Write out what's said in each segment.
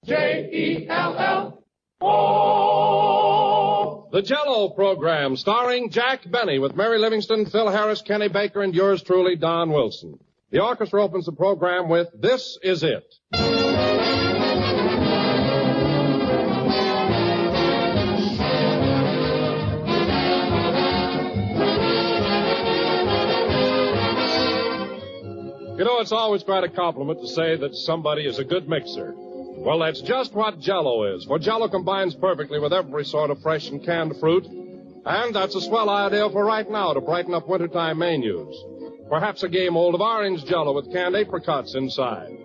J-E-L-L-O. The Jell-O program, starring Jack Benny with Mary Livingston, Phil Harris, Kenny Baker, and yours truly, Don Wilson. The orchestra opens the program with This Is It. You know, it's always quite a compliment to say that somebody is a good mixer. Well, that's just what Jell-O is, for Jell-O combines perfectly with every sort of fresh and canned fruit, and that's a swell idea for right now to brighten up wintertime menus. Perhaps a game mold of orange Jell-O with canned apricots inside.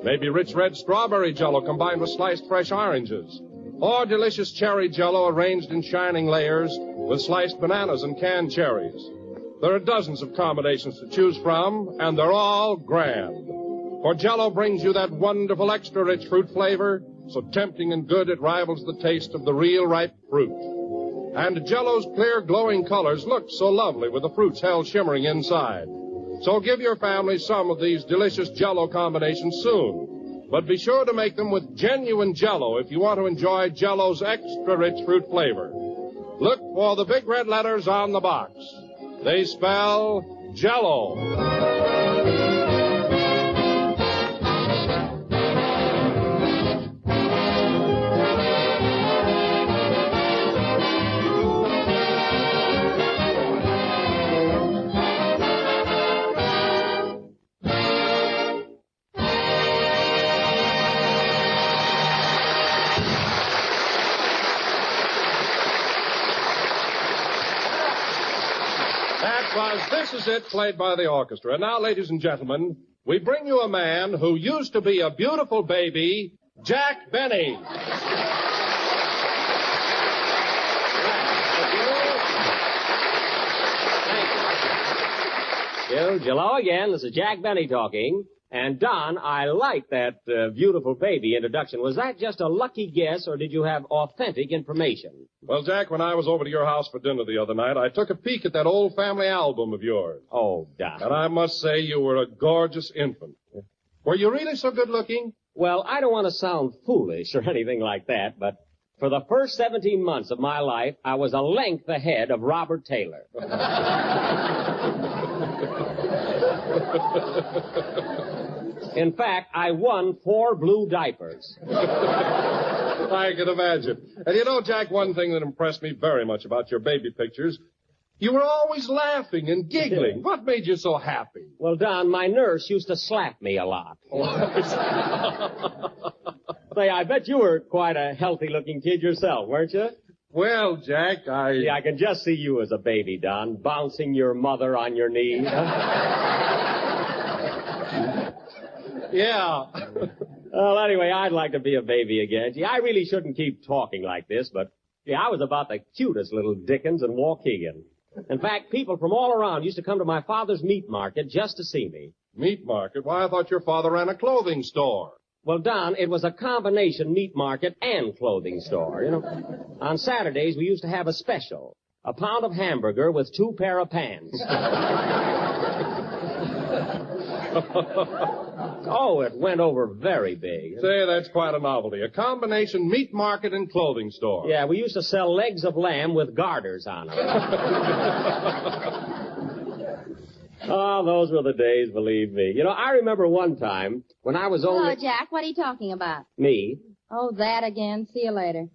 Maybe rich red strawberry Jell-O combined with sliced fresh oranges. Or delicious cherry Jell-O arranged in shining layers with sliced bananas and canned cherries. There are dozens of combinations to choose from, and they're all grand. For Jell-O brings you that wonderful extra-rich fruit flavor, so tempting and good it rivals the taste of the real ripe fruit. And Jell-O's clear, glowing colors look so lovely with the fruits held shimmering inside. So give your family some of these delicious Jell-O combinations soon. But be sure to make them with genuine Jell-O if you want to enjoy Jell-O's extra-rich fruit flavor. Look for the big red letters on the box. They spell Jell-O. This Is It, played by the orchestra. And now, ladies and gentlemen, we bring you a man who used to be a beautiful baby, Jack Benny. Hello again. This is Jack Benny talking. And, Don, I like that beautiful baby introduction. Was that just a lucky guess, or did you have authentic information? Well, Jack, when I was over to your house for dinner the other night, I took a peek at that old family album of yours. Oh, Don. And I must say you were a gorgeous infant. Were you really so good looking? Well, I don't want to sound foolish or anything like that, but for the first 17 months of my life, I was a length ahead of Robert Taylor. In fact, I won 4 blue diapers. I can imagine. And you know, Jack, one thing that impressed me very much about your baby pictures, you were always laughing and giggling. What made you so happy? Well, Don, my nurse used to slap me a lot. Say, I bet you were quite a healthy-looking kid yourself, weren't you? Well, Jack, Yeah, I can just see you as a baby, Don, bouncing your mother on your knee. Yeah. Well, anyway, I'd like to be a baby again. Gee, I really shouldn't keep talking like this, but, I was about the cutest little Dickens in Waukegan. In fact, people from all around used to come to my father's meat market just to see me. Meat market? Why, I thought your father ran a clothing store. Well, Don, it was a combination meat market and clothing store, On Saturdays, we used to have a special. A pound of hamburger with 2 pair of pants. Oh, it went over very big. Say, that's quite a novelty. A combination meat market and clothing store. Yeah, we used to sell legs of lamb with garters on them. Oh, those were the days, believe me. I remember one time when I was only... Hello, Jack. What are you talking about? Me? Oh, that again. See you later.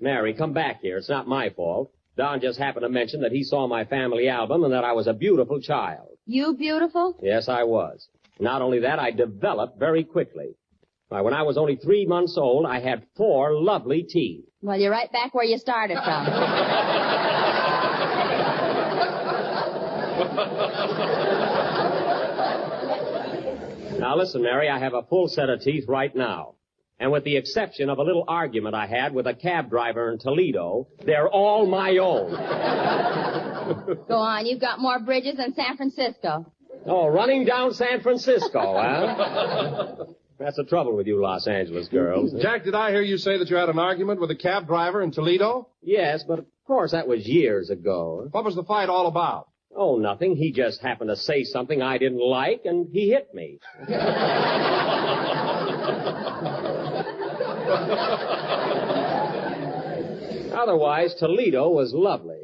Mary, come back here. It's not my fault. Don just happened to mention that he saw my family album and that I was a beautiful child. You beautiful? Yes, I was. Not only that, I developed very quickly. Why, when I was only 3 months old, I had 4 lovely teeth. Well, you're right back where you started from. Now, listen, Mary, I have a full set of teeth right now. And with the exception of a little argument I had with a cab driver in Toledo, they're all my own. Go on. You've got more bridges than San Francisco. Oh, running down San Francisco, huh? That's the trouble with you Los Angeles girls. Jack, did I hear you say that you had an argument with a cab driver in Toledo? Yes, but of course that was years ago. What was the fight all about? Oh, nothing. He just happened to say something I didn't like, and he hit me. Otherwise, Toledo was lovely.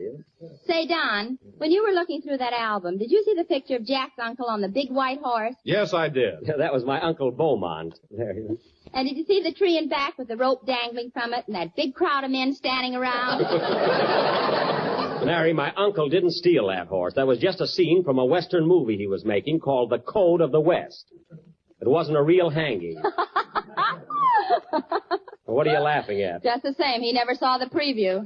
Say, Don, when you were looking through that album, did you see the picture of Jack's uncle on the big white horse? Yes, I did. Yeah, that was my Uncle Beaumont. There you go. And did you see the tree in back with the rope dangling from it and that big crowd of men standing around? Mary, my uncle didn't steal that horse. That was just a scene from a Western movie he was making called The Code of the West. It wasn't a real hanging. What are you laughing at? Just the same. He never saw the preview.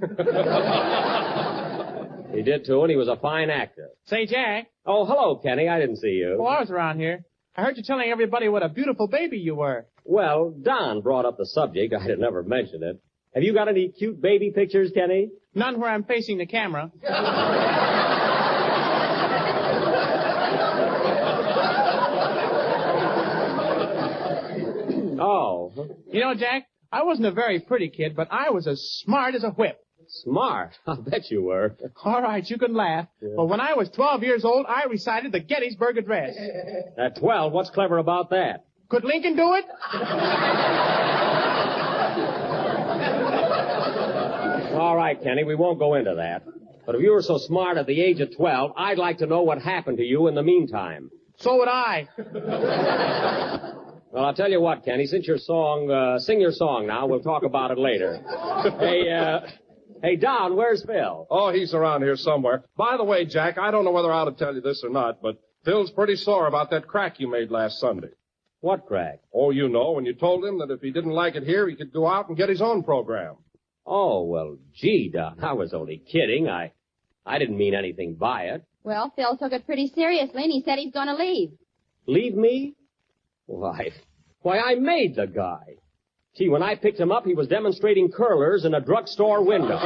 He did, too, and he was a fine actor. Say, Jack. Oh, hello, Kenny. I didn't see you. Oh, I was around here. I heard you telling everybody what a beautiful baby you were. Well, Don brought up the subject. I'd have never mentioned it. Have you got any cute baby pictures, Kenny? None where I'm facing the camera. Oh. You know, Jack, I wasn't a very pretty kid, but I was as smart as a whip. Smart? I'll bet you were. All right, you can laugh. Yeah. But when I was 12 years old, I recited the Gettysburg Address. At 12, what's clever about that? Could Lincoln do it? All right, Kenny, we won't go into that. But if you were so smart at the age of 12, I'd like to know what happened to you in the meantime. So would I. Well, I'll tell you what, Kenny, since your song, sing your song now. We'll talk about it later. Hey, Don, where's Phil? Oh, he's around here somewhere. By the way, Jack, I don't know whether I ought to tell you this or not, but Phil's pretty sore about that crack you made last Sunday. What crack? Oh, you know, when you told him that if he didn't like it here, he could go out and get his own program. Oh, well, gee, Don, I was only kidding. I didn't mean anything by it. Well, Phil took it pretty seriously, and he said he's going to leave. Leave me? Why, I made the guy. Gee, when I picked him up, he was demonstrating curlers in a drugstore window.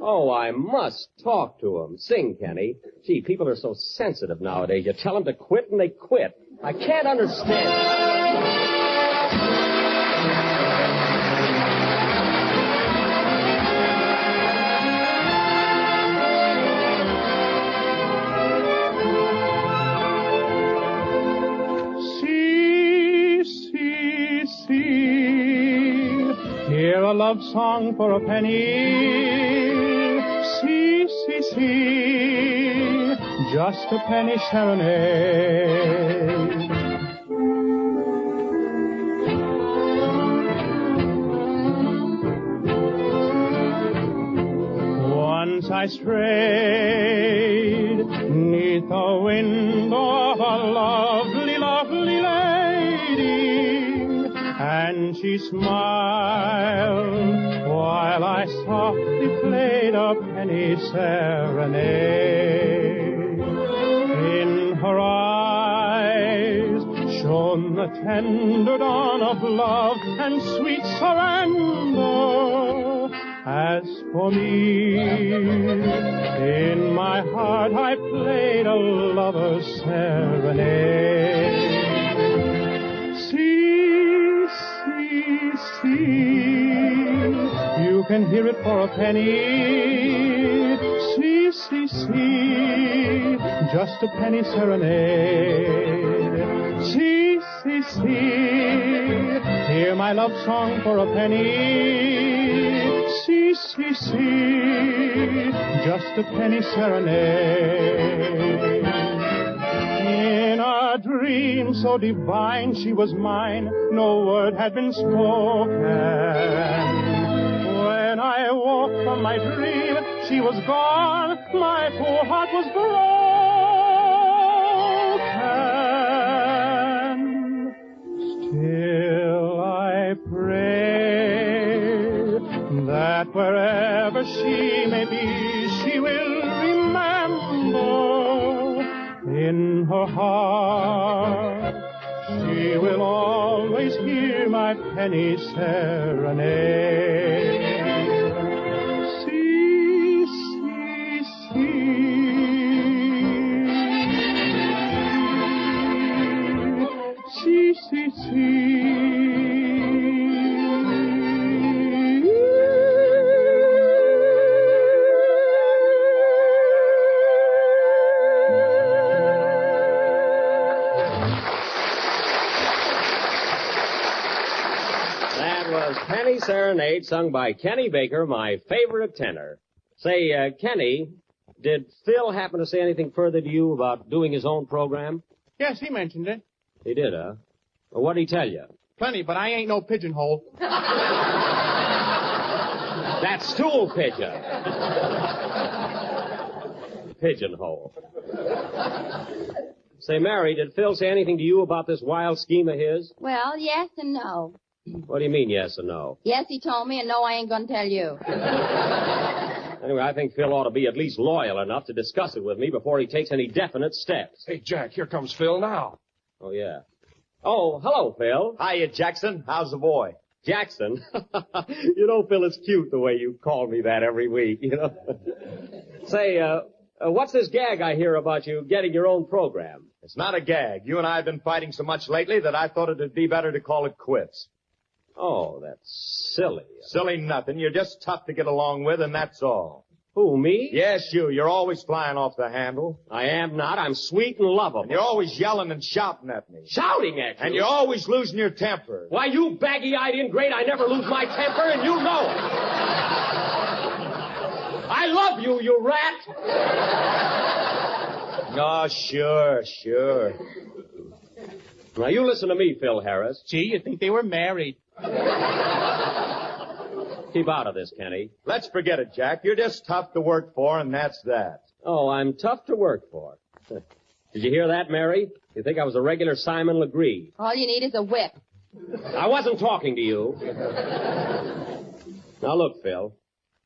Oh, I must talk to him. Sing, Kenny. Gee, people are so sensitive nowadays. You tell them to quit and they quit. I can't understand. Hear a love song for a penny. See, see, see. Just a penny serenade. Once I strayed 'neath the window of a lovely, lovely lady, and she smiled while I softly played a penny serenade. In her eyes shone the tender dawn of love and sweet surrender. As for me, in my heart I played a lover's serenade. See, see, see, you can hear it for a penny. See, see, see, just a penny serenade. See, see, see, hear my love song for a penny. See, see, see, just a penny serenade. In a dream so divine she was mine, no word had been spoken. When I woke from my dream, she was gone, my poor heart was broken. Still I pray that wherever she may be, she will remember in her heart. She will always hear my penny serenade. See, see, see. See, see, see. was Penny Serenade, sung by Kenny Baker, my favorite tenor. Say, Kenny, did Phil happen to say anything further to you about doing his own program? Yes, he mentioned it. He did, huh? Well, what'd he tell you? Plenty, but I ain't no pigeonhole. That stool pigeon. Pigeonhole. Say, Mary, did Phil say anything to you about this wild scheme of his? Well, yes and no. What do you mean, yes and no? Yes, he told me, and no, I ain't gonna tell you. Anyway, I think Phil ought to be at least loyal enough to discuss it with me before he takes any definite steps. Hey, Jack, here comes Phil now. Oh, yeah. Oh, hello, Phil. Hiya, Jackson. How's the boy? Jackson. You know, Phil, it's cute the way you call me that every week, you know. Say, what's this gag I hear about you getting your own program? It's not a gag. You and I have been fighting so much lately that I thought it'd be better to call it quits. Oh, that's silly. Silly nothing. You're just tough to get along with, and that's all. Who, me? Yes, you. You're always flying off the handle. I am not. I'm sweet and lovable. And you're always yelling and shouting at me. Shouting at you? And you're always losing your temper. Why, you baggy-eyed ingrate, I never lose my temper, and you know it. I love you, you rat. Oh, sure. Now, you listen to me, Phil Harris. Gee, you'd think they were married. Keep out of this, Kenny. Let's forget it, Jack. You're just tough to work for, and that's that. Oh, I'm tough to work for. Did you hear that, Mary? You think I was a regular Simon Legree? All you need is a whip. I wasn't talking to you. Now, look, Phil.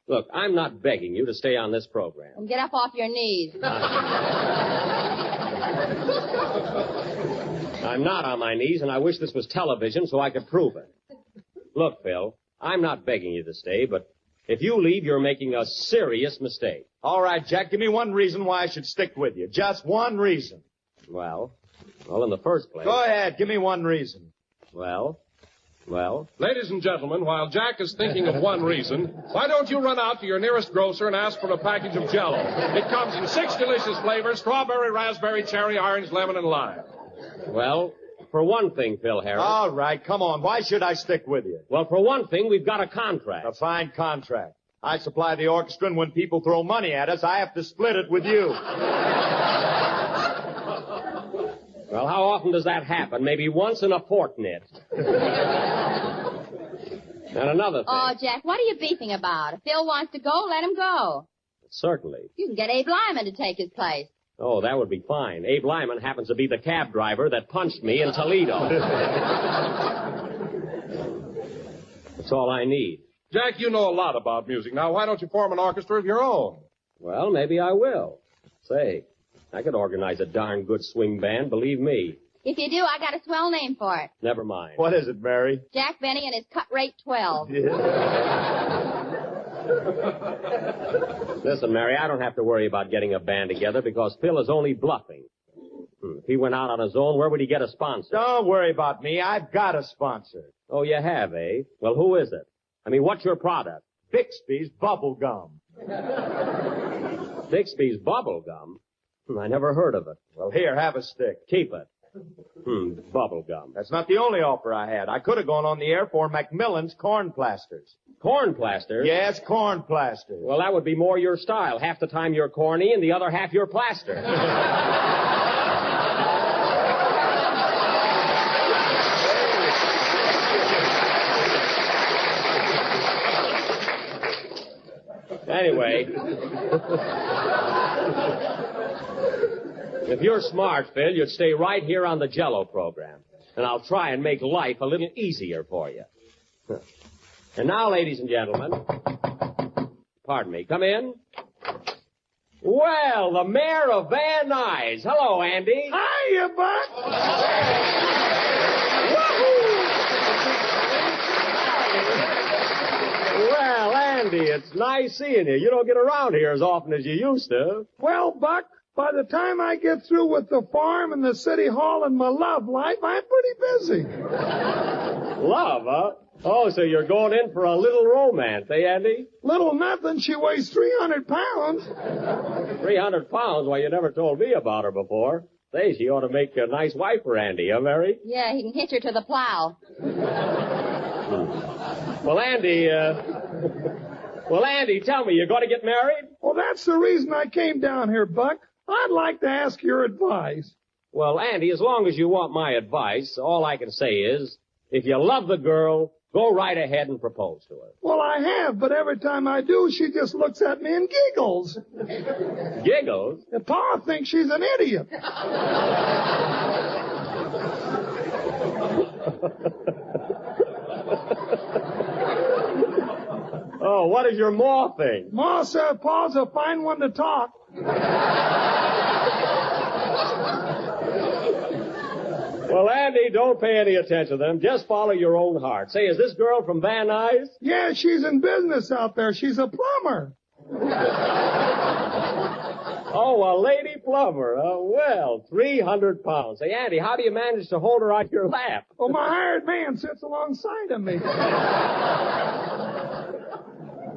Look, I'm not begging you to stay on this program. And get up off your knees. I'm not on my knees, and I wish this was television so I could prove it. Look, Phil, I'm not begging you to stay, but if you leave, you're making a serious mistake. All right, Jack, give me one reason why I should stick with you. Just one reason. Well, in the first place... Go ahead, give me one reason. Well... Ladies and gentlemen, while Jack is thinking of one reason, why don't you run out to your nearest grocer and ask for a package of Jell-O? It comes in 6 delicious flavors: strawberry, raspberry, cherry, orange, lemon, and lime. Well, for one thing, Phil Harris... All right, come on. Why should I stick with you? Well, for one thing, we've got a contract. A fine contract. I supply the orchestra, and when people throw money at us, I have to split it with you. Well, how often does that happen? Maybe once in a fortnight. And another thing. Oh, Jack, what are you beefing about? If Phil wants to go, let him go. Certainly. You can get Abe Lyman to take his place. Oh, that would be fine. Abe Lyman happens to be the cab driver that punched me in Toledo. That's all I need. Jack, you know a lot about music. Now, why don't you form an orchestra of your own? Well, maybe I will. Say, I could organize a darn good swing band, believe me. If you do, I got a swell name for it. Never mind. What is it, Mary? Jack Benny and his cut rate 12. Listen, Mary, I don't have to worry about getting a band together because Phil is only bluffing. If he went out on his own, where would he get a sponsor? Don't worry about me. I've got a sponsor. Oh, you have, eh? Well, who is it? I mean, what's your product? Bixby's Bubble Gum. Bixby's Bubble Gum? I never heard of it. Well, here, have a stick. Keep it. Bubble gum. That's not the only offer I had. I could have gone on the air for Macmillan's Corn Plasters. Corn plasters? Yes, corn plasters. Well, that would be more your style. Half the time you're corny and the other half you're plaster. Anyway. If you're smart, Phil, you'd stay right here on the Jell-O program. And I'll try and make life a little easier for you. And now, ladies and gentlemen, pardon me, come in. Well, the mayor of Van Nuys. Hello, Andy. Hiya, Buck. Well, Andy, it's nice seeing you. You don't get around here as often as you used to. Well, Buck, by the time I get through with the farm and the city hall and my love life, I'm pretty busy. Love, huh? Oh, so you're going in for a little romance, eh, Andy? Little nothing. She weighs 300 pounds. 300 pounds? Why, you never told me about her before. Say, she ought to make a nice wife for Andy, huh, Mary? Yeah, he can hitch her to the plow. Well, Andy, tell me, you're going to get married? Well, that's the reason I came down here, Buck. I'd like to ask your advice. Well, Andy, as long as you want my advice, all I can say is, if you love the girl, go right ahead and propose to her. Well, I have, but every time I do, she just looks at me and giggles. Giggles? And Pa thinks she's an idiot. Oh, what does your Ma think? Ma said Pa's a fine one to talk. Well, Andy, don't pay any attention to them. Just follow your own heart. Say, is this girl from Van Nuys? Yeah, she's in business out there. She's a plumber. Oh, a lady plumber. Oh, well, 300 pounds. Say, Andy, how do you manage to hold her on your lap? Well, my hired man sits alongside of me.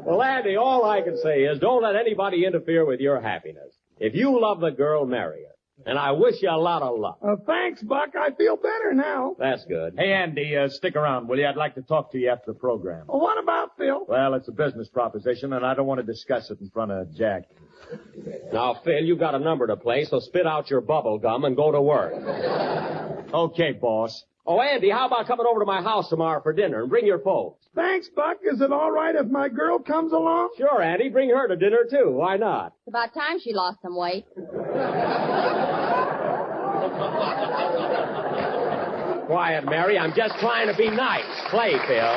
Well, Andy, all I can say is don't let anybody interfere with your happiness. If you love the girl, marry her. And I wish you a lot of luck. Thanks, Buck. I feel better now. That's good. Hey, Andy, stick around, will you? I'd like to talk to you after the program. Well, what about Phil? Well, it's a business proposition, and I don't want to discuss it in front of Jack. Now, Phil, you've got a number to play, so spit out your bubble gum and go to work. Okay, boss. Oh, Andy, how about coming over to my house tomorrow for dinner and bring your folks? Thanks, Buck. Is it all right if my girl comes along? Sure, Andy. Bring her to dinner, too. Why not? It's about time she lost some weight. Quiet, Mary. I'm just trying to be nice. Play, Phil.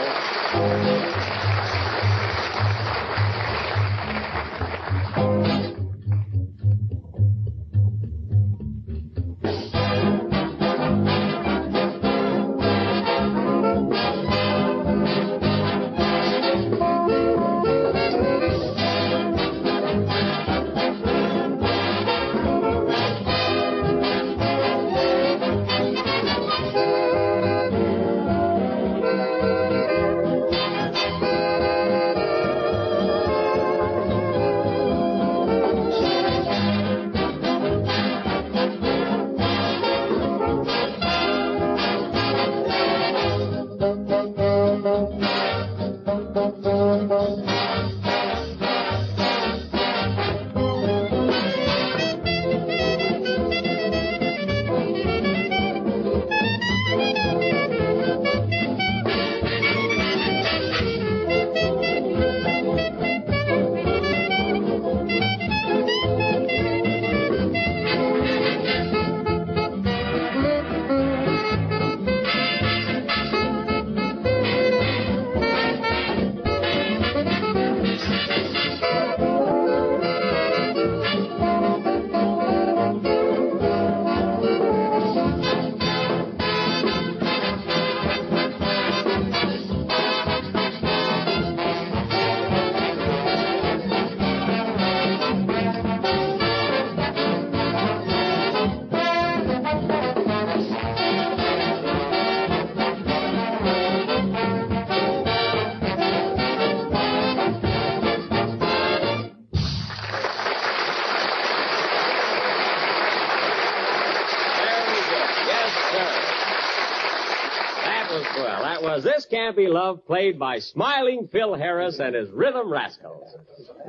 This Can't Be Love, played by smiling Phil Harris and his Rhythm Rascals.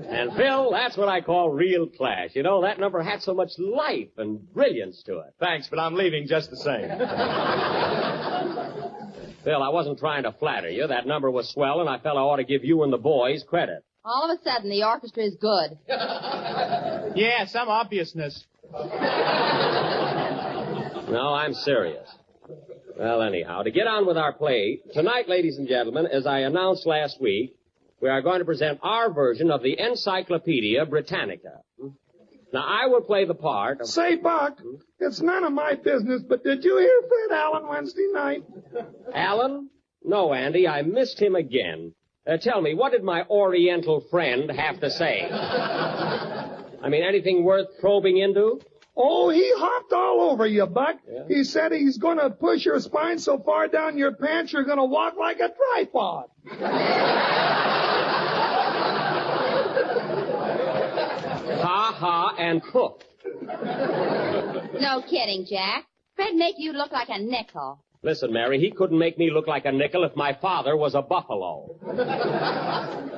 And Phil, that's what I call real class. You know, that number had so much life and brilliance to it. Thanks, but I'm leaving just the same. Phil, I wasn't trying to flatter you. That number was swell, and I felt I ought to give you and the boys credit. All of a sudden, the orchestra is good. Yeah, some obviousness. No, I'm serious. Well, anyhow, to get on with our play, tonight, ladies and gentlemen, as I announced last week, we are going to present our version of the Encyclopedia Britannica. Now, I will play the part of... Say, Buck, it's none of my business, but did you hear Fred Allen Wednesday night? Allen? No, Andy, I missed him again. Tell me, what did my Oriental friend have to say? I mean, anything worth probing into? Oh, he hopped all over you, Buck. Yeah? He said he's going to push your spine so far down your pants you're going to walk like a tripod. Ha, ha, and poof. No kidding, Jack. Fred make you look like a nickel. Listen, Mary, he couldn't make me look like a nickel if my father was a buffalo.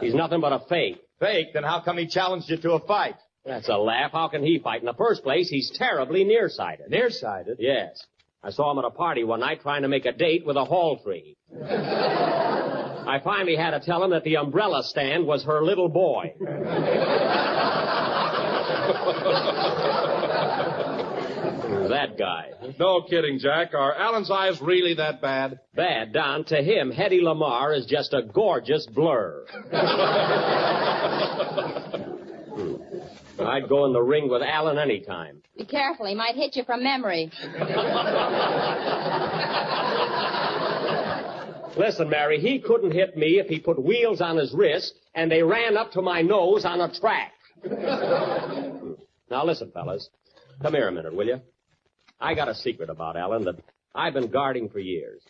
He's nothing but a fake. Fake? Then how come he challenged you to a fight? That's a laugh. How can he fight? In the first place, he's terribly nearsighted. Nearsighted? Yes. I saw him at a party one night trying to make a date with a hall tree. I finally had to tell him that the umbrella stand was her little boy. That guy. No kidding, Jack. Are Alan's eyes really that bad? Bad, Don. To him, Hedy Lamarr is just a gorgeous blur. I'd go in the ring with Alan anytime. Be careful. He might hit you from memory. Listen, Mary, he couldn't hit me if he put wheels on his wrist and they ran up to my nose on a track. Now, listen, fellas. Come here a minute, will you? I got a secret about Alan that I've been guarding for years.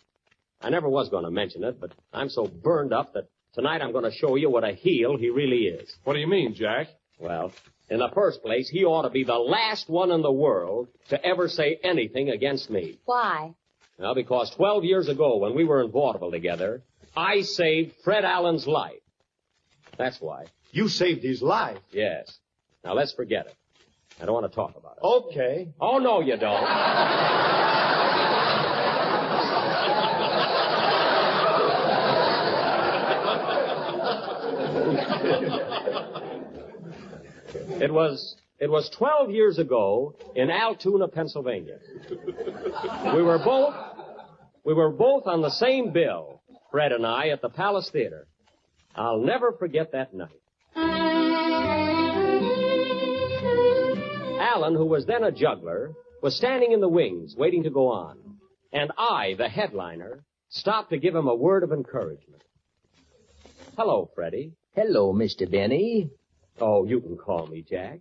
I never was going to mention it, but I'm so burned up that tonight I'm going to show you what a heel he really is. What do you mean, Jack? Well, in the first place, he ought to be the last one in the world to ever say anything against me. Why? Well, because 12 years ago, when we were in vaudeville together, I saved Fred Allen's life. That's why. You saved his life? Yes. Now, let's forget it. I don't want to talk about it. Okay. Oh, no, you don't. It was 12 years ago in Altoona, Pennsylvania. We were both on the same bill, Fred and I, at the Palace Theater. I'll never forget that night. Alan, who was then a juggler, was standing in the wings, waiting to go on. And I, the headliner, stopped to give him a word of encouragement. Hello, Freddie. Hello, Mr. Benny. Oh, you can call me Jack.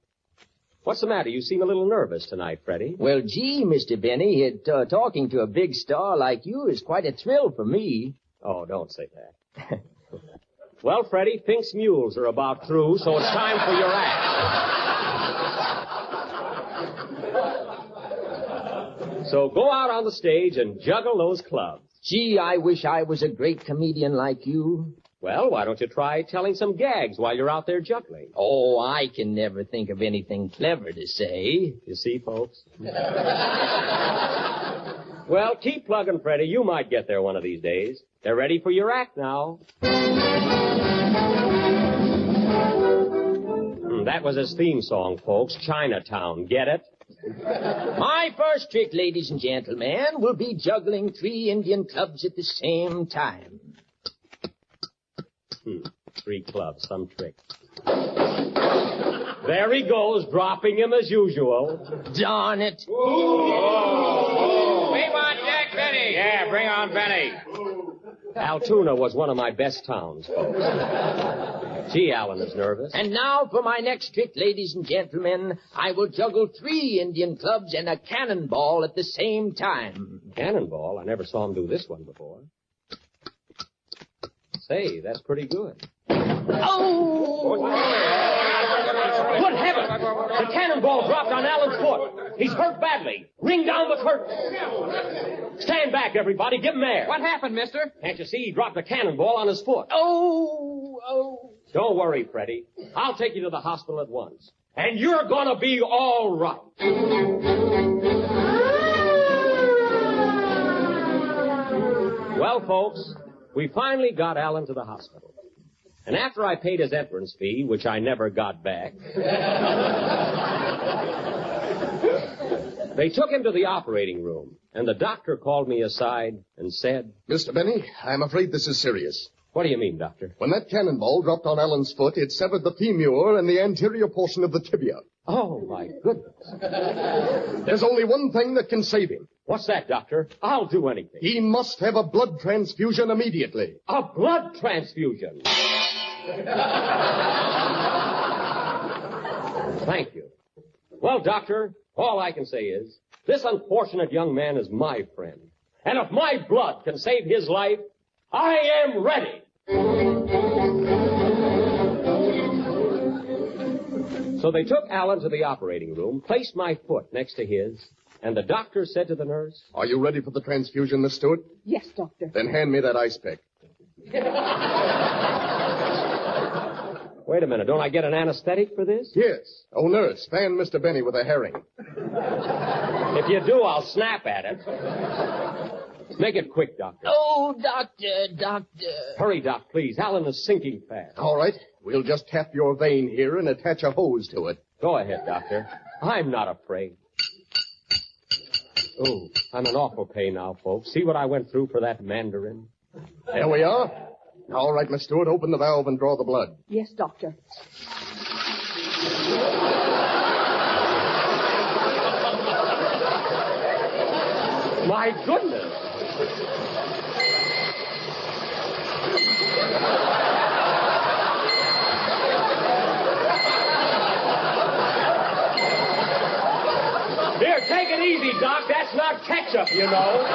What's the matter? You seem a little nervous tonight, Freddie. Well, gee, Mr. Benny, talking to a big star like you is quite a thrill for me. Oh, don't say that. Well, Freddie, Fink's mules are about through, so it's time for your act. So go out on the stage and juggle those clubs. Gee, I wish I was a great comedian like you. Well, why don't you try telling some gags while you're out there juggling? Oh, I can never think of anything clever to say. You see, folks? Well, keep plugging, Freddie. You might get there one of these days. They're ready for your act now. That was his theme song, folks. Chinatown. Get it? My first trick, ladies and gentlemen, will be juggling 3 Indian clubs at the same time. 3 clubs, some trick. There he goes, dropping him as usual. Darn it. We want Jack Benny. Yeah, bring on Benny. Altoona was one of my best towns, folks. Gee, Alan is nervous. And now for my next trick, ladies and gentlemen. I will juggle 3 Indian clubs and a cannonball at the same time. Cannonball? I never saw him do this one before. Say, that's pretty good. Oh! Good heavens! The cannonball dropped on Alan's foot. He's hurt badly. Ring down the curtain. Stand back, everybody. Give him air. What happened, mister? Can't you see he dropped a cannonball on his foot? Oh! Don't worry, Freddie. I'll take you to the hospital at once. And you're gonna be all right. Well, folks, we finally got Alan to the hospital. And after I paid his entrance fee, which I never got back, they took him to the operating room, and the doctor called me aside and said, Mr. Benny, I'm afraid this is serious. What do you mean, doctor? When that cannonball dropped on Alan's foot, it severed the femur and the anterior portion of the tibia. Oh, my goodness. There's only one thing that can save him. What's that, doctor? I'll do anything. He must have a blood transfusion immediately. A blood transfusion? Thank you. Well, doctor, all I can say is, this unfortunate young man is my friend. And if my blood can save his life, I am ready. So they took Alan to the operating room, placed my foot next to his, And the doctor said to the nurse... Are you ready for the transfusion, Miss Stewart? Yes, Doctor. Then hand me that ice pick. Wait a minute. Don't I get an anesthetic for this? Yes. Oh, nurse, fan Mr. Benny with a herring. If you do, I'll snap at it. Make it quick, Doctor. Oh, Doctor. Hurry, Doc, please. Alan is sinking fast. All right. We'll just tap your vein here and attach a hose to it. Go ahead, Doctor. I'm not afraid. Oh, I'm in awful pain now, folks. See what I went through for that mandarin? There we are. All right, Miss Stewart, open the valve and draw the blood. Yes, Doctor. My goodness. Here, take it easy, Doc. That's not ketchup, you know.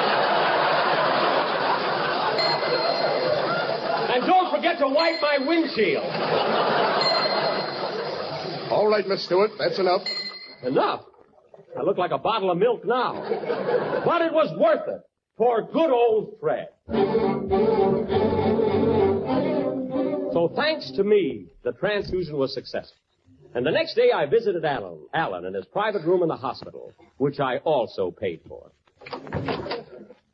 And don't forget to wipe my windshield. All right, Miss Stewart, that's enough. Enough? I look like a bottle of milk now. But it was worth it for good old Fred. So thanks to me, the transfusion was successful. And the next day I visited Alan in his private room in the hospital, which I also paid for.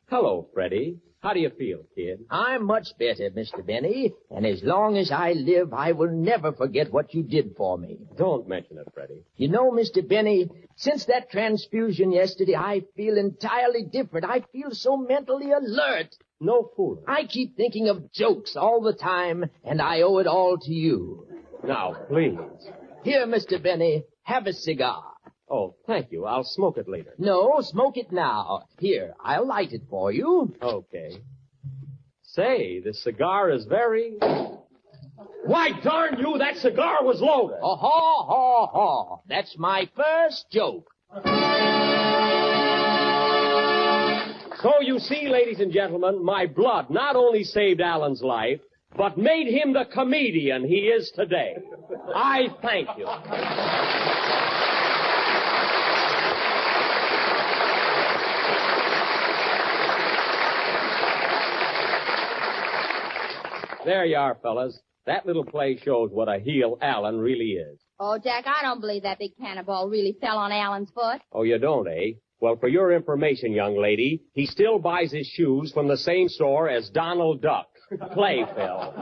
Hello, Freddie. How do you feel, kid? I'm much better, Mr. Benny, and as long as I live, I will never forget what you did for me. Don't mention it, Freddie. You know, Mr. Benny, since that transfusion yesterday, I feel entirely different. I feel so mentally alert. No fooling. I keep thinking of jokes all the time, and I owe it all to you. Now, please. Here, Mr. Benny, have a cigar. Oh, thank you. I'll smoke it later. No, smoke it now. Here, I'll light it for you. Okay. Say, this cigar is very... Why, darn you, that cigar was loaded. Oh, ho, ho, ho. That's my first joke. So you see, ladies and gentlemen, my blood not only saved Alan's life, but made him the comedian he is today. I thank you. There you are, fellas. That little play shows what a heel Alan really is. Oh, Jack, I don't believe that big cannonball really fell on Alan's foot. Oh, you don't, eh? Well, for your information, young lady, he still buys his shoes from the same store as Donald Duck. Play, Phil.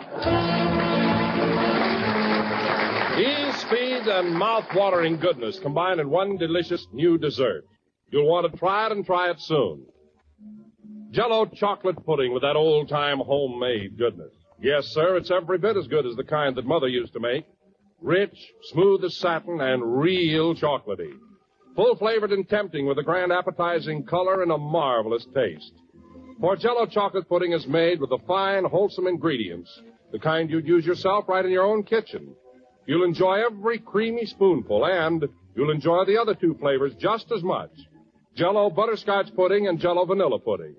Ease, speed, and mouth-watering goodness combined in one delicious new dessert. You'll want to try it and try it soon. Jell-O chocolate pudding with that old-time homemade goodness. Yes, sir, it's every bit as good as the kind that Mother used to make. Rich, smooth as satin, and real chocolatey. Full-flavored and tempting with a grand appetizing color and a marvelous taste. For Jell-O chocolate pudding is made with the fine, wholesome ingredients, the kind you'd use yourself right in your own kitchen. You'll enjoy every creamy spoonful, and you'll enjoy the other two flavors just as much. Jell-O butterscotch pudding and Jell-O vanilla pudding.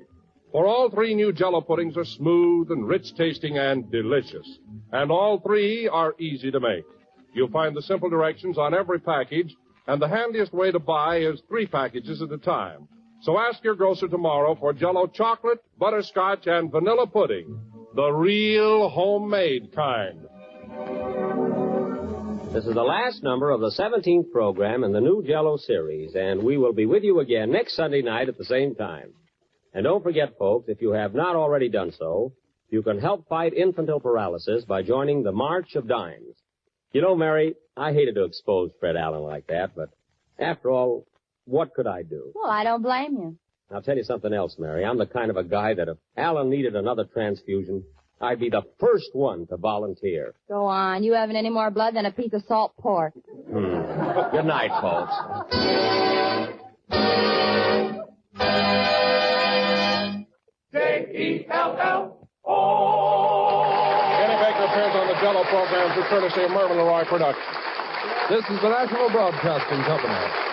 For all three new Jell-O puddings are smooth and rich-tasting and delicious. And all three are easy to make. You'll find the simple directions on every package, and the handiest way to buy is 3 packages at a time. So ask your grocer tomorrow for Jell-O chocolate, butterscotch, and vanilla pudding. The real homemade kind. This is the last number of the 17th program in the new Jell-O series, and we will be with you again next Sunday night at the same time. And don't forget, folks, if you have not already done so, you can help fight infantile paralysis by joining the March of Dimes. You know, Mary, I hated to expose Fred Allen like that, but after all, what could I do? Well, I don't blame you. I'll tell you something else, Mary. I'm the kind of a guy that if Allen needed another transfusion, I'd be the first one to volunteer. Go on. You haven't any more blood than a piece of salt pork. Good night, folks. J-E-L-L-O. Kenny Baker appears on the Jell-O program through courtesy of Mervyn LeRoy Productions. This is the National Broadcasting Company.